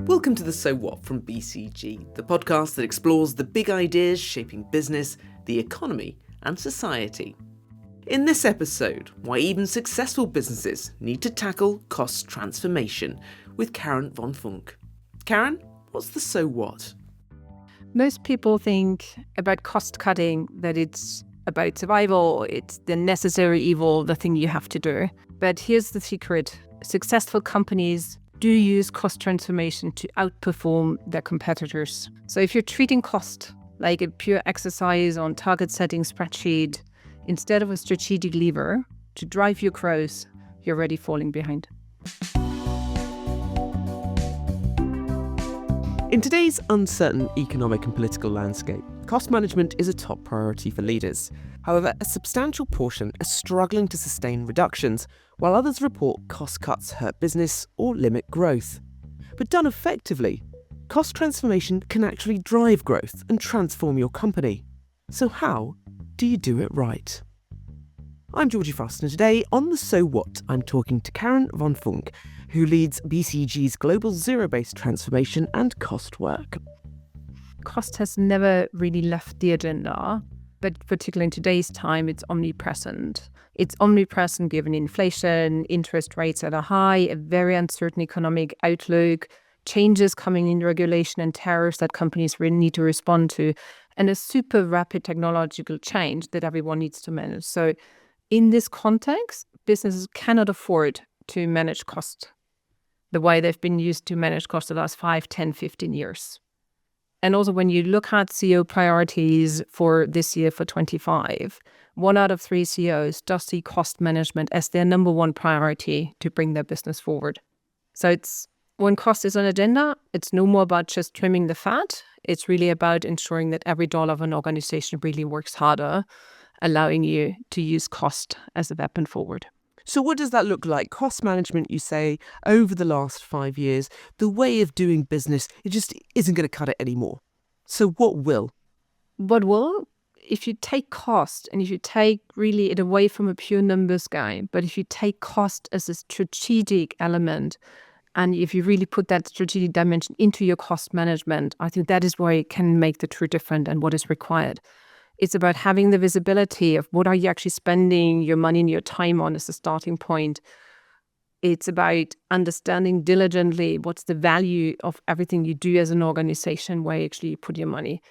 Welcome to the So What from BCG, the podcast that explores the big ideas shaping business, the economy, and society. In this episode, why even successful businesses need to tackle cost transformation with Karin von Funck. Karin, what's the so what? Most people think about cost cutting, that it's about survival, it's the necessary evil, the thing you have to do. But here's the secret. Successful companies do use cost transformation to outperform their competitors. So if you're treating cost like a pure exercise on target setting spreadsheet, instead of a strategic lever to drive your growth, you're already falling behind. In today's uncertain economic and political landscape, cost management is a top priority for leaders. However, a substantial portion are struggling to sustain reductions, while others report cost cuts hurt business or limit growth. But done effectively, cost transformation can actually drive growth and transform your company. So how do you do it right? I'm Georgie Frost, and today on the So What, I'm talking to Karin von Funck, who leads BCG's global zero-based transformation and cost work. Cost has never really left the agenda, but particularly in today's time, it's omnipresent. It's omnipresent given inflation, interest rates that are high, a very uncertain economic outlook, changes coming in regulation and tariffs that companies really need to respond to, and a super rapid technological change that everyone needs to manage. So in this context, businesses cannot afford to manage cost the way they've been used to manage cost the last 5, 10, 15 years. And also when you look at CEO priorities for this year, for 25, 1 out of 3 CEOs does see cost management as their number one priority to bring their business forward. So it's when cost is on agenda, it's no more about just trimming the fat. It's really about ensuring that every dollar of an organization really works harder, allowing you to use cost as a weapon forward. So what does that look like? Cost management, you say, over the last 5 years, the way of doing business, it just isn't going to cut it anymore. So what will? What will? If you take cost and if you take really it away from a pure numbers game, but if you take cost as a strategic element, and if you really put that strategic dimension into your cost management, I think that is where it can make the true difference and what is required. It's about having the visibility of what are you actually spending your money and your time on as a starting point. It's about understanding diligently what's the value of everything you do as an organization, where you actually put your money.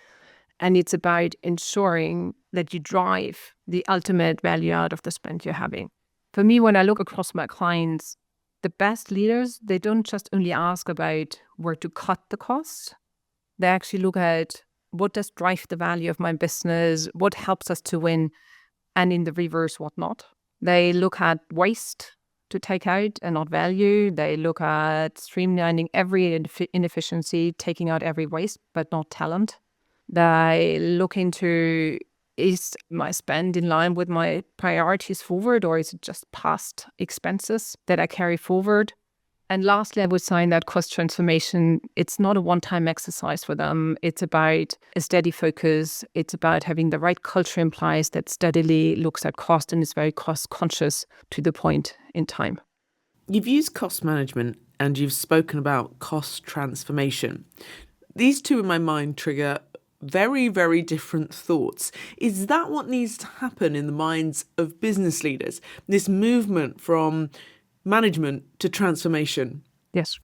And it's about ensuring that you drive the ultimate value out of the spend you're having. For me, when I look across my clients, the best leaders, they don't just only ask about where to cut the costs. They actually look at what does drive the value of my business, what helps us to win, and in the reverse, what not. They look at waste to take out and not value. They look at streamlining every inefficiency, taking out every waste, but not talent. They look into, is my spend in line with my priorities forward, or is it just past expenses that I carry forward? And lastly, I would say that cost transformation, it's not a one-time exercise for them. It's about a steady focus. It's about having the right culture in place that steadily looks at cost and is very cost conscious to the point in time. You've used cost management and you've spoken about cost transformation. These two in my mind trigger very, very different thoughts. Is that what needs to happen in the minds of business leaders? This movement from management to transformation? Yes.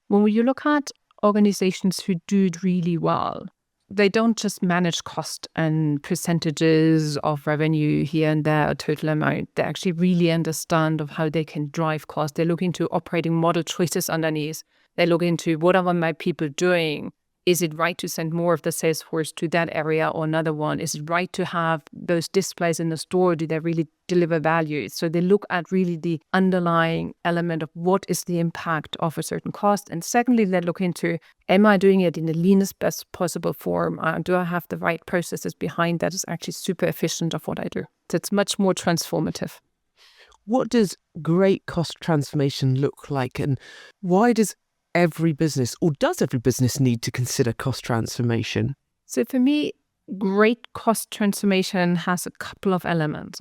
When you look at organizations who do it really well, they don't just manage cost and percentages of revenue here and there, a total amount. They actually really understand of how they can drive cost. They look into operating model choices underneath. They look into what are my people doing? Is it right to send more of the sales force to that area or another one? Is it right to have those displays in the store? Do they really deliver value? So they look at really the underlying element of what is the impact of a certain cost. And secondly, they look into, am I doing it in the leanest, best possible form? Do I have the right processes behind that is actually super efficient of what I do? So it's much more transformative. What does great cost transformation look like, and why does every business, or does every business, need to consider cost transformation? So for me, great cost transformation has a couple of elements.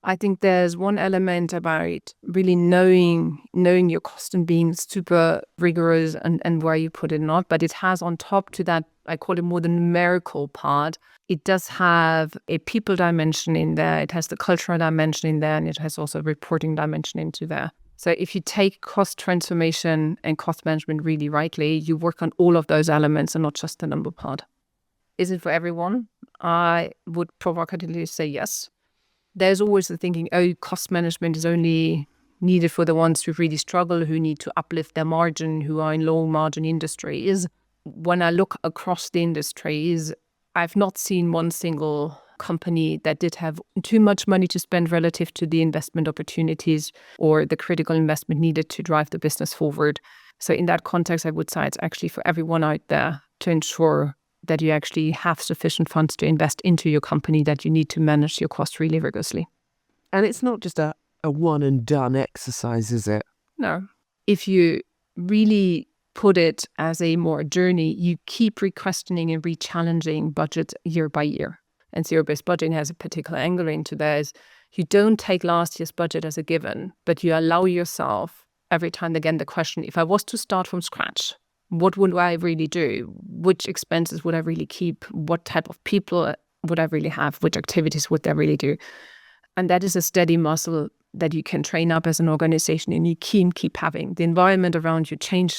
I think there's one element about really knowing your cost and being super rigorous and where you put it not, but it has on top to that, I call it more the numerical part. It does have a people dimension in there. It has the cultural dimension in there, and it has also a reporting dimension into there. So if you take cost transformation and cost management really rightly, you work on all of those elements and not just the number part. Is it for everyone? I would provocatively say yes. There's always the thinking, oh, cost management is only needed for the ones who really struggle, who need to uplift their margin, who are in low margin industries. When I look across the industries, I've not seen one single company that did have too much money to spend relative to the investment opportunities or the critical investment needed to drive the business forward. So in that context, I would say it's actually for everyone out there to ensure that you actually have sufficient funds to invest into your company, that you need to manage your costs really rigorously. And it's not just a one and done exercise, is it? No. If you really put it as a more journey, you keep re-questioning and re-challenging budgets year by year. And zero-based budgeting has a particular angle into this. You don't take last year's budget as a given, but you allow yourself every time again the question, if I was to start from scratch, what would I really do? Which expenses would I really keep? What type of people would I really have? Which activities would I really do? And that is a steady muscle that you can train up as an organization, and you keep having. The environment around you changes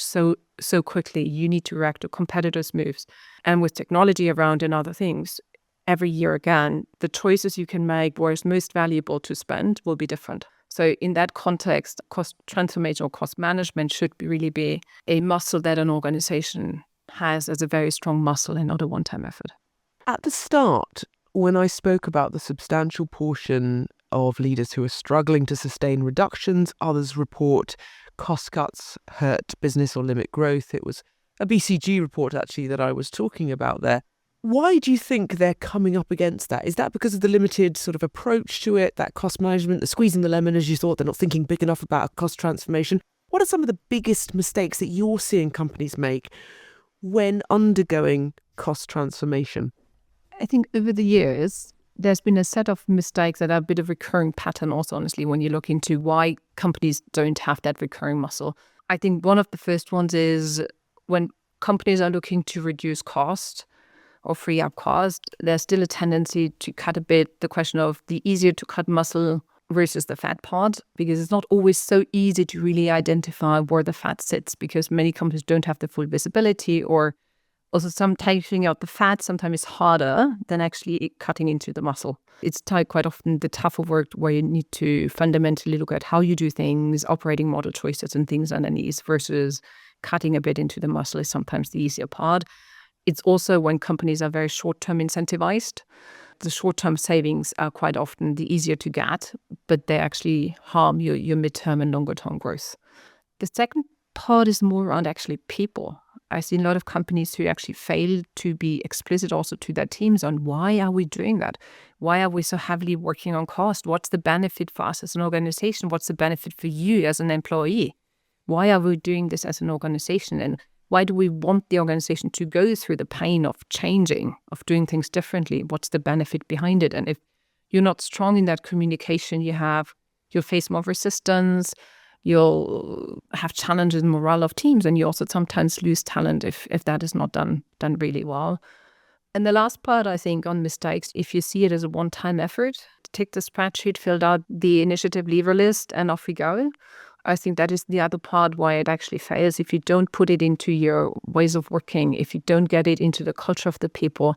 so quickly. You need to react to competitors' moves. And with technology around and other things, every year again, the choices you can make where it's most valuable to spend will be different. So in that context, cost transformation or cost management should really be a muscle that an organization has as a very strong muscle and not a one-time effort. At the start, when I spoke about the substantial portion of leaders who are struggling to sustain reductions, others report cost cuts hurt business or limit growth. It was a BCG report actually that I was talking about there. Why do you think they're coming up against that? Is that because of the limited sort of approach to it, that cost management, the squeezing the lemon as you thought, they're not thinking big enough about a cost transformation? What are some of the biggest mistakes that you're seeing companies make when undergoing cost transformation? I think over the years, there's been a set of mistakes that are a bit of a recurring pattern also, honestly, when you look into why companies don't have that recurring muscle. I think one of the first ones is when companies are looking to reduce cost or free up cost, there's still a tendency to cut a bit the question of the easier to cut muscle versus the fat part, because it's not always so easy to really identify where the fat sits, because many companies don't have the full visibility, or also some taking out the fat sometimes is harder than actually cutting into the muscle. It's quite often the tougher work where you need to fundamentally look at how you do things, operating model choices and things underneath, versus cutting a bit into the muscle is sometimes the easier part. It's also when companies are very short-term incentivized. The short-term savings are quite often the easier to get, but they actually harm your midterm and longer-term growth. The second part is more around actually people. I see a lot of companies who actually fail to be explicit also to their teams on why are we doing that? Why are we so heavily working on cost? What's the benefit for us as an organization? What's the benefit for you as an employee? Why are we doing this as an organization? And why do we want the organization to go through the pain of changing, of doing things differently? What's the benefit behind it? And if you're not strong in that communication, you'll face more resistance, you'll have challenges in morale of teams, and you also sometimes lose talent if that is not done really well. And the last part, I think, on mistakes, if you see it as a one-time effort, take the spreadsheet, filled out the initiative lever list, and off we go. I think that is the other part why it actually fails. If you don't put it into your ways of working, if you don't get it into the culture of the people,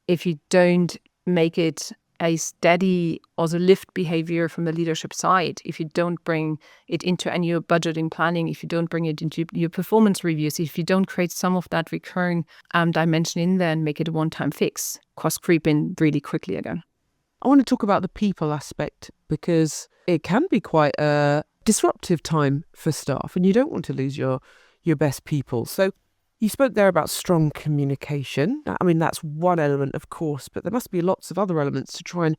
if you don't make it a steady or the lift behavior from the leadership side, if you don't bring it into annual budgeting planning, if you don't bring it into your performance reviews, if you don't create some of that recurring dimension in there and make it a one-time fix, costs creep in really quickly again. I want to talk about the people aspect, because it can be quite a disruptive time for staff, and you don't want to lose your best people. So you spoke there about strong communication. I mean, that's one element, of course, but there must be lots of other elements to try and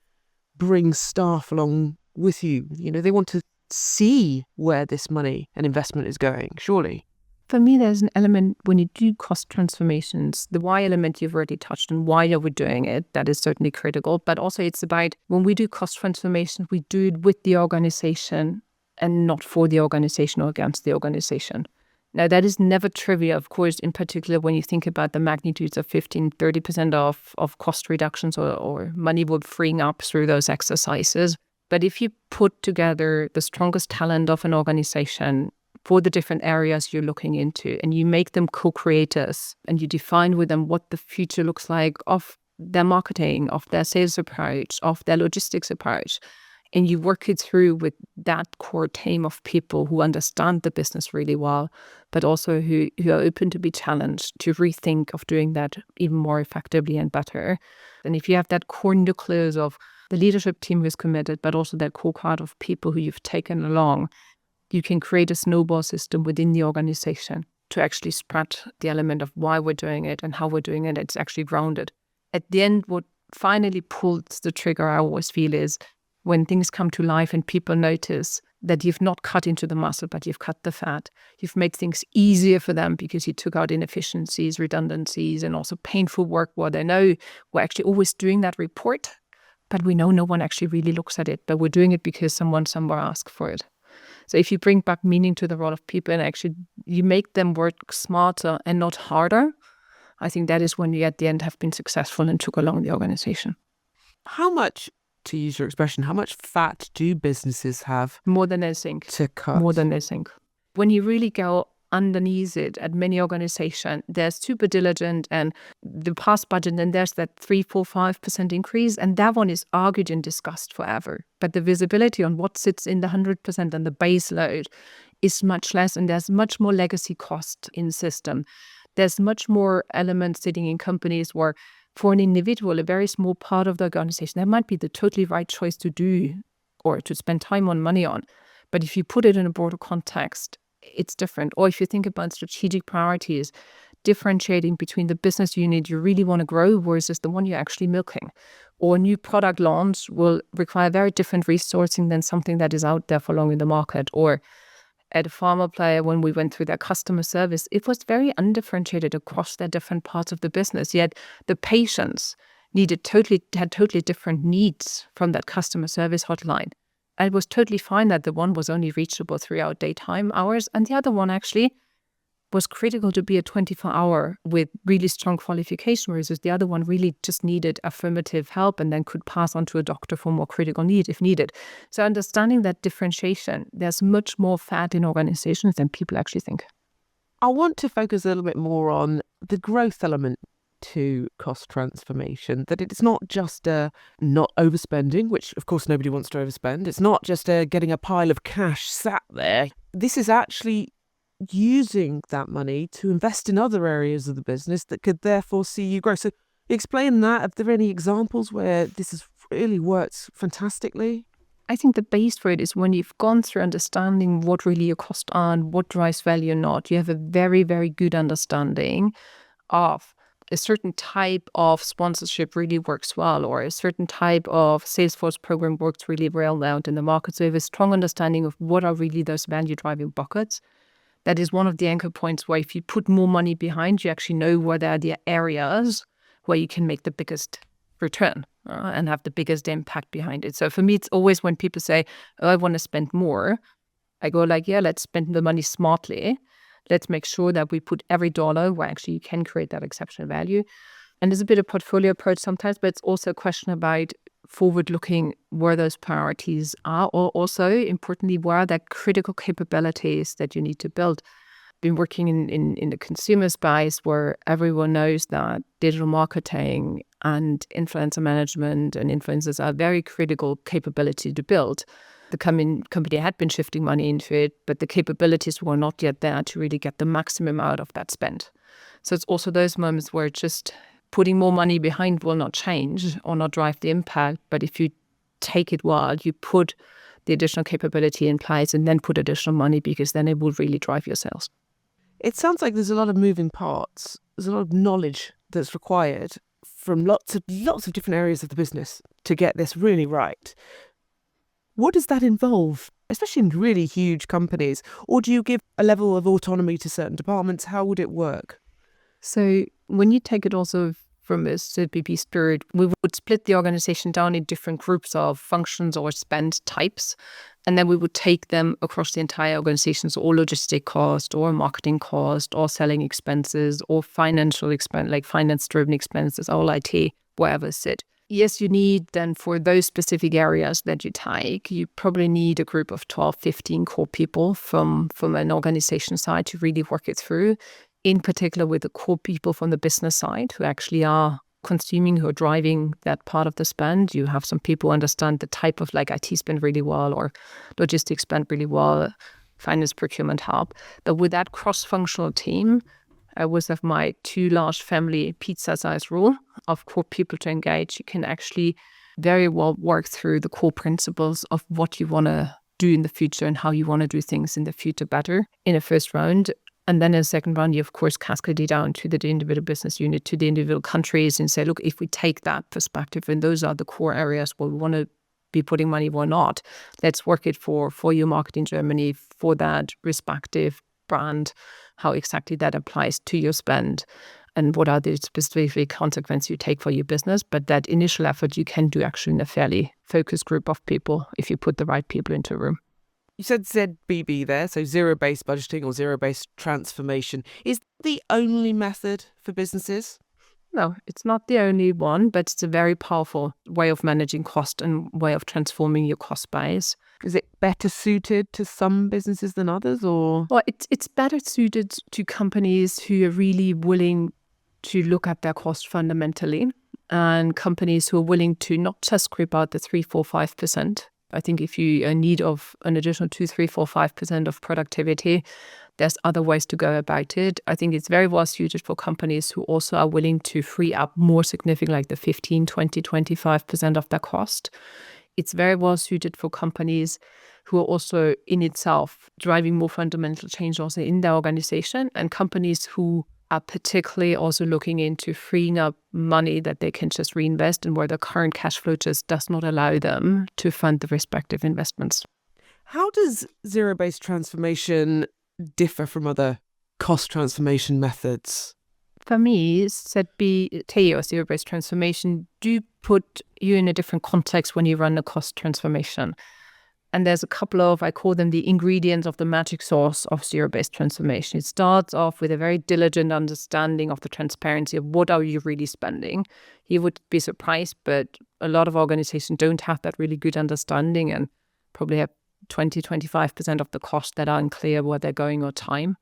bring staff along with you. You know, they want to see where this money and investment is going, surely. For me, there's an element when you do cost transformations, the why element you've already touched on, why are we doing it? That is certainly critical. But also it's about when we do cost transformation, we do it with the organization and not for the organization or against the organization. Now, that is never trivial, of course, in particular when you think about the magnitudes of 15, 30% of cost reductions or money we're freeing up through those exercises. But if you put together the strongest talent of an organization for the different areas you're looking into, and you make them co-creators, and you define with them what the future looks like of their marketing, of their sales approach, of their logistics approach, and you work it through with that core team of people who understand the business really well, but also who are open to be challenged, to rethink of doing that even more effectively and better. And if you have that core nucleus of the leadership team who's committed, but also that core card of people who you've taken along, you can create a snowball system within the organization to actually spread the element of why we're doing it and how we're doing it. It's actually grounded. At the end, what finally pulls the trigger, I always feel, is when things come to life and people notice that you've not cut into the muscle, but you've cut the fat. You've made things easier for them because you took out inefficiencies, redundancies, and also painful work where they know we're actually always doing that report, but we know no one actually really looks at it, but we're doing it because someone somewhere asked for it. So if you bring back meaning to the role of people and actually you make them work smarter and not harder, I think that is when you at the end have been successful and took along the organization. How much, to use your expression, how much fat do businesses have? More than they think. To cut. More than they think. When you really go underneath it at many organizations, they're super diligent and the past budget, and there's that 3, 4, 5% increase. And that one is argued and discussed forever. But the visibility on what sits in the 100% and the base load is much less. And there's much more legacy cost in the system. There's much more elements sitting in companies where for an individual, a very small part of the organization, that might be the totally right choice to do or to spend time on money on. But if you put it in a broader context, it's different. Or if you think about strategic priorities, differentiating between the business unit you really want to grow versus the one you're actually milking. Or a new product launch will require very different resourcing than something that is out there for long in the market. Or at a pharma player, when we went through their customer service, it was very undifferentiated across their different parts of the business. Yet the patients had totally different needs from that customer service hotline. And it was totally fine that the one was only reachable throughout daytime hours, and the other one actually was critical to be a 24-hour with really strong qualification, whereas the other one really just needed affirmative help and then could pass on to a doctor for more critical need if needed. So understanding that differentiation, there's much more fat in organizations than people actually think. I want to focus a little bit more on the growth element to cost transformation, that it's not just not overspending, which of course nobody wants to overspend. It's not just getting a pile of cash sat there. This is actually using that money to invest in other areas of the business that could therefore see you grow. So explain that. Are there any examples where this has really worked fantastically? I think the base for it is when you've gone through understanding what really your costs are and what drives value or not, you have a very, very good understanding of a certain type of sponsorship really works well, or a certain type of Salesforce program works really well out in the market. So you have a strong understanding of what are really those value-driving buckets. That is one of the anchor points where if you put more money behind, you actually know where there are the areas where you can make the biggest return and have the biggest impact behind it. So for me, it's always when people say, oh, I want to spend more, I go like, yeah, let's spend the money smartly. Let's make sure that we put every dollar where actually you can create that exceptional value. And there's a bit of portfolio approach sometimes, but it's also a question about forward-looking where those priorities are, or also, importantly, where are the critical capabilities that you need to build. Been working in the consumer space where everyone knows that digital marketing and influencer management and influencers are very critical capability to build. The company had been shifting money into it, but the capabilities were not yet there to really get the maximum out of that spend. So it's also those moments where just putting more money behind will not change or not drive the impact. But if you take it while you put the additional capability in place and then put additional money, because then it will really drive your sales. It sounds like there's a lot of moving parts. There's a lot of knowledge that's required from lots of different areas of the business to get this really right. What does that involve, especially in really huge companies? Or do you give a level of autonomy to certain departments? How would it work? So when you take it also from a ZBB spirit, we would split the organization down in different groups of functions or spend types. And then we would take them across the entire organization. So all logistic cost or marketing cost or selling expenses or financial expense, like finance-driven expenses, all IT, wherever sit. Yes, you need then for those specific areas that you take, you probably need a group of 12, 15 core people from an organization side to really work it through, in particular with the core people from the business side who actually are consuming, who are driving that part of the spend. You have some people who understand the type of like IT spend really well or logistics spend really well, finance procurement help. But with that cross-functional team, I always have my 2 large family pizza size rule of core people to engage. You can actually very well work through the core principles of what you want to do in the future and how you want to do things in the future better in a first round. And then in a second round, you of course cascade it down to the individual business unit, to the individual countries and say, look, if we take that perspective and those are the core areas where we want to be putting money or not, let's work it for your market in Germany, for that respective brand, how exactly that applies to your spend and what are the specific consequences you take for your business. But that initial effort you can do actually in a fairly focused group of people if you put the right people into a room. You said ZBB there, so zero-based budgeting or zero-based transformation. Is the only method for businesses? No, it's not the only one, but it's a very powerful way of managing cost and way of transforming your cost base. Is it better suited to some businesses than others, or? Well, it's better suited to companies who are really willing to look at their cost fundamentally and companies who are willing to not just scrape out the 3, 4, 5%. I think if you are in need of an additional 2, 3, 4, 5% of productivity, there's other ways to go about it. I think it's very well suited for companies who also are willing to free up more significant, like the 15, 20, 25% of their cost. It's very well suited for companies who are also in itself driving more fundamental change also in their organization, and companies who are particularly also looking into freeing up money that they can just reinvest and where the current cash flow just does not allow them to fund the respective investments. How does zero-based transformation differ from other cost transformation methods? For me, ZBT or zero-based transformation do put you in a different context when you run a cost transformation. And there's a couple of, I call them the ingredients of the magic sauce of zero-based transformation. It starts off with a very diligent understanding of the transparency of what are you really spending. You would be surprised, but a lot of organizations don't have that really good understanding and probably have 20, 25% of the cost that are unclear where they're going or time.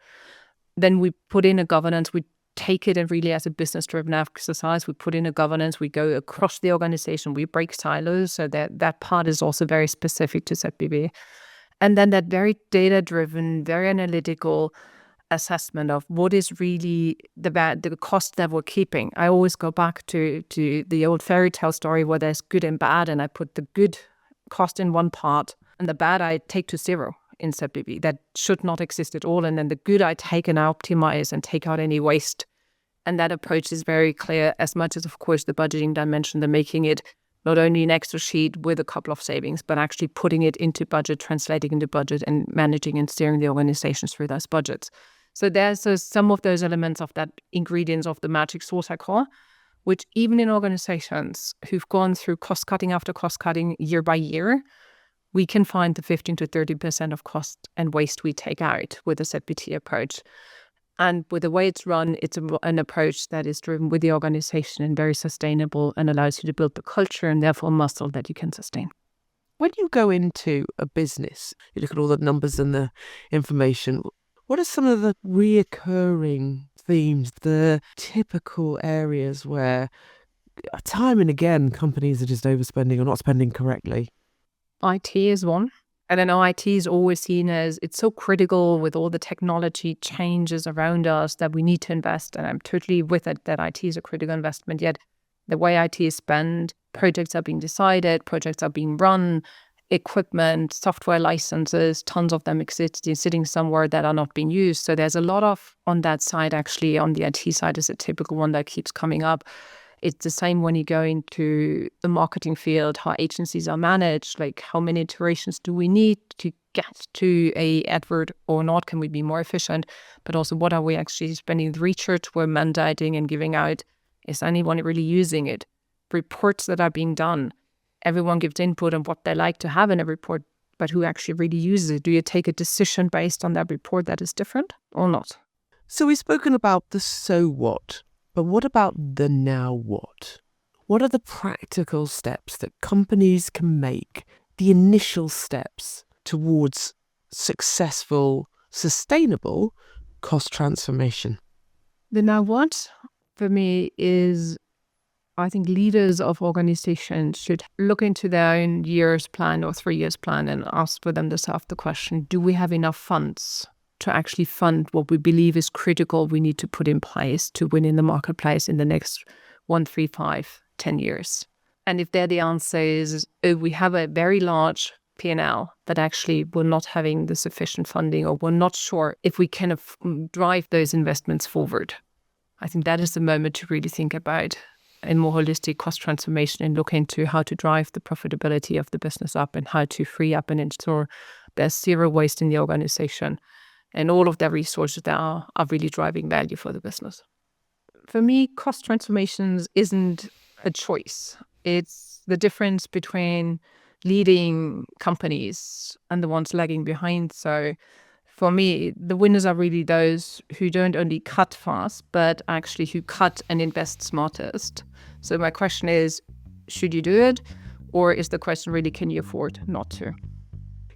Then we put in a governance. We take it and really as a business-driven exercise, we put in a governance, we go across the organization, we break silos. So that part is also very specific to ZBB. And then that very data-driven, very analytical assessment of what is really the cost that we're keeping. I always go back to the old fairy tale story where there's good and bad, and I put the good cost in one part and the bad I take to zero in ZBB. That should not exist at all. And then the good I take and I optimize and take out any waste. And that approach is very clear, as much as, of course, the budgeting dimension, the making it not only an Excel sheet with a couple of savings, but actually putting it into budget, translating into budget and managing and steering the organizations through those budgets. So there's some of those elements of that ingredients of the magic sauce I call, which even in organizations who've gone through cost cutting after cost cutting year by year, we can find the 15 to 30% of cost and waste we take out with a ZBT approach. And with the way it's run, it's an approach that is driven with the organization and very sustainable and allows you to build the culture and therefore muscle that you can sustain. When you go into a business, you look at all the numbers and the information, what are some of the reoccurring themes, the typical areas where time and again companies are just overspending or not spending correctly? IT is one. And I know IT is always seen as it's so critical with all the technology changes around us that we need to invest. And I'm totally with it that IT is a critical investment. Yet the way IT is spent, projects are being decided, projects are being run, equipment, software licenses, tons of them existing, sitting somewhere that are not being used. So there's a lot of on that side, actually, on the IT side is a typical one that keeps coming up. It's the same when you go into the marketing field, how agencies are managed, like how many iterations do we need to get to a advert or not? Can we be more efficient? But also, what are we actually spending the research we're mandating and giving out? Is anyone really using it? Reports that are being done. Everyone gives input on what they like to have in a report, but who actually really uses it? Do you take a decision based on that report that is different or not? So we've spoken about the so what, but what about the now what? What are the practical steps that companies can make, the initial steps towards successful, sustainable cost transformation? The now what for me is, I think leaders of organizations should look into their own year's plan or 3 years plan and ask for themselves the question, do we have enough funds to actually fund what we believe is critical we need to put in place to win in the marketplace in the next 1, 3, 5, 10 years? And if there the answer is, oh, we have a very large P&L that actually we're not having the sufficient funding, or we're not sure if we can drive those investments forward, I think that is the moment to really think about a more holistic cost transformation and look into how to drive the profitability of the business up and how to free up and ensure there's zero waste in the organization and all of the resources that are really driving value for the business. For me, cost transformations isn't a choice. It's the difference between leading companies and the ones lagging behind. So for me, the winners are really those who don't only cut fast, but actually who cut and invest smartest. So my question is, should you do it? Or is the question really, can you afford not to?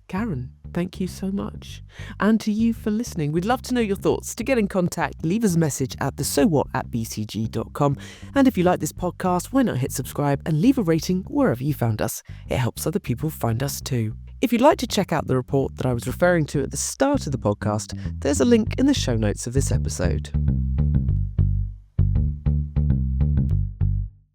Karin, thank you so much. And to you for listening. We'd love to know your thoughts. To get in contact, leave us a message at thesowhat@bcg.com. And if you like this podcast, why not hit subscribe and leave a rating wherever you found us. It helps other people find us too. If you'd like to check out the report that I was referring to at the start of the podcast, there's a link in the show notes of this episode.